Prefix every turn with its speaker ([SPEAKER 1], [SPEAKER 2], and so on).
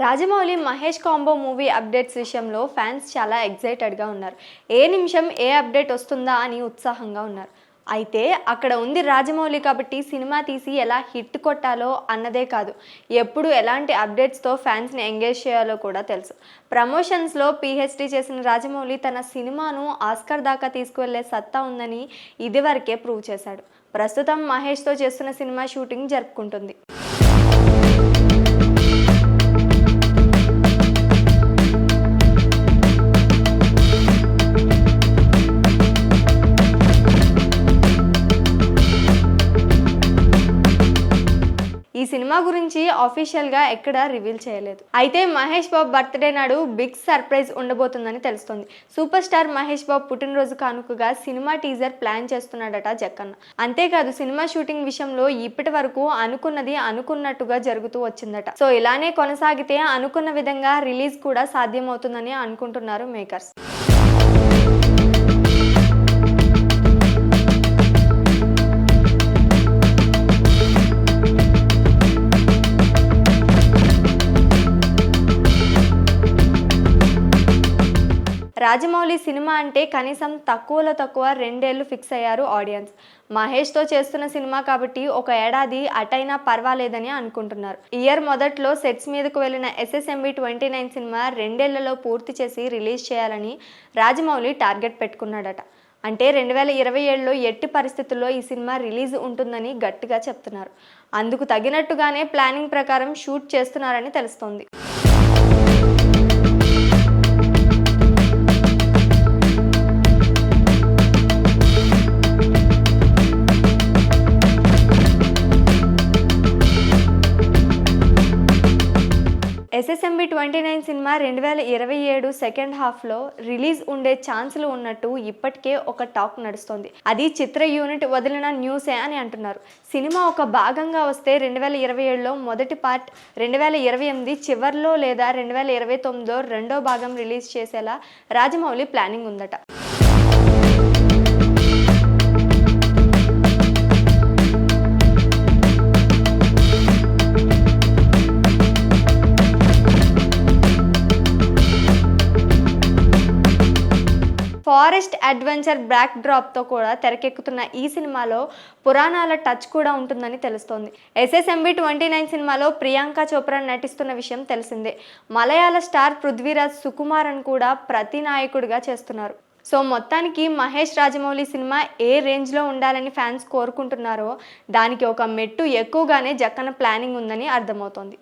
[SPEAKER 1] Rajamouli Mahesh combo movie updates విషయంలో fans చాలా ఎక్సైటెడ్గా ఉన్నారు. ఏ నిమిషం ఏ అప్డేట్ వస్తుందా అని ఉత్సాహంగా ఉన్నారు. అయితే అక్కడ ఉంది రాజమౌళి కాబట్టి సినిమా తీసి ఎలా హిట్ కొట్టాలో అన్నదే కాదు, ఎప్పుడు ఎలాంటి అప్డేట్స్తో ఫ్యాన్స్ని ఎంగేజ్ చేయాలో కూడా తెలుసు. ప్రమోషన్స్లో పీహెచ్డీ చేసిన రాజమౌళి తన సినిమాను ఆస్కర్ దాకా తీసుకువెళ్లే సత్తా ఉందని ఇదివరకే ప్రూవ్ చేశాడు. ప్రస్తుతం మహేష్తో చేస్తున్న సినిమా షూటింగ్ జరుపుకుంటుంది. ఈ సినిమా గురించి ఆఫీషియల్గా ఎక్కడా రివీల్ చేయలేదు. అయితే మహేష్ బాబు బర్త్డే నాడు బిగ్ సర్ప్రైజ్ ఉండబోతుందని తెలుస్తోంది. సూపర్ స్టార్ మహేష్ బాబు పుట్టినరోజు కానుకగా సినిమా టీజర్ ప్లాన్ చేస్తున్నాడట జక్కన్న. అంతేకాదు సినిమా షూటింగ్ విషయంలో ఇప్పటి వరకు అనుకున్నది అనుకున్నట్టుగా జరుగుతూ వచ్చిందట. సో ఇలానే కొనసాగితే అనుకున్న విధంగా రిలీజ్ కూడా సాధ్యమవుతుందని అనుకుంటున్నారు మేకర్స్. రాజమౌళి సినిమా అంటే కనీసం తక్కువలో తక్కువ 2 ఏళ్లు ఫిక్స్ అయ్యారు ఆడియన్స్. మహేష్తో చేస్తున్న సినిమా కాబట్టి ఒక ఏడాది అటైనా పర్వాలేదని అనుకుంటున్నారు. ఇయర్ మొదట్లో సెట్స్ మీదకు వెళ్లిన SSMB 29 సినిమా 2 ఏళ్లలో పూర్తి చేసి రిలీజ్ చేయాలని రాజమౌళి టార్గెట్ పెట్టుకున్నాడట. అంటే 2027లో ఎట్టి పరిస్థితుల్లో ఈ సినిమా రిలీజ్ ఉంటుందని గట్టిగా చెప్తున్నారు. అందుకు తగినట్టుగానే ప్లానింగ్ ప్రకారం షూట్ చేస్తున్నారని తెలుస్తోంది. SSMB 29 సినిమా 2027 సెకండ్ హాఫ్లో రిలీజ్ ఉండే ఛాన్సులు ఉన్నట్టు ఇప్పటికే ఒక టాక్ నడుస్తోంది. అది చిత్ర యూనిట్ వదిలిన న్యూసే అని అంటున్నారు. సినిమా ఒక భాగంగా వస్తే 2027లో మొదటి పార్ట్, 2028 చివర్లో లేదా 2029లో రెండో భాగం రిలీజ్ చేసేలా రాజమౌళి ప్లానింగ్ ఉందట. ఫారెస్ట్ అడ్వెంచర్ బ్యాక్ డ్రాప్తో కూడా తెరకెక్కుతున్న ఈ సినిమాలో పురాణాల టచ్ కూడా ఉంటుందని తెలుస్తోంది. SSMB 29 సినిమాలో ప్రియాంక చోప్రా నటిస్తున్న విషయం తెలిసిందే. మలయాళ స్టార్ పృథ్వీరాజ్ సుకుమారన్ కూడా ప్రతి నాయకుడిగా చేస్తున్నారు. సో మొత్తానికి మహేష్ రాజమౌళి సినిమా ఏ రేంజ్లో ఉండాలని ఫ్యాన్స్ కోరుకుంటున్నారో దానికి ఒక మెట్టు ఎక్కువగానే జక్కన ప్లానింగ్ ఉందని అర్థమవుతోంది.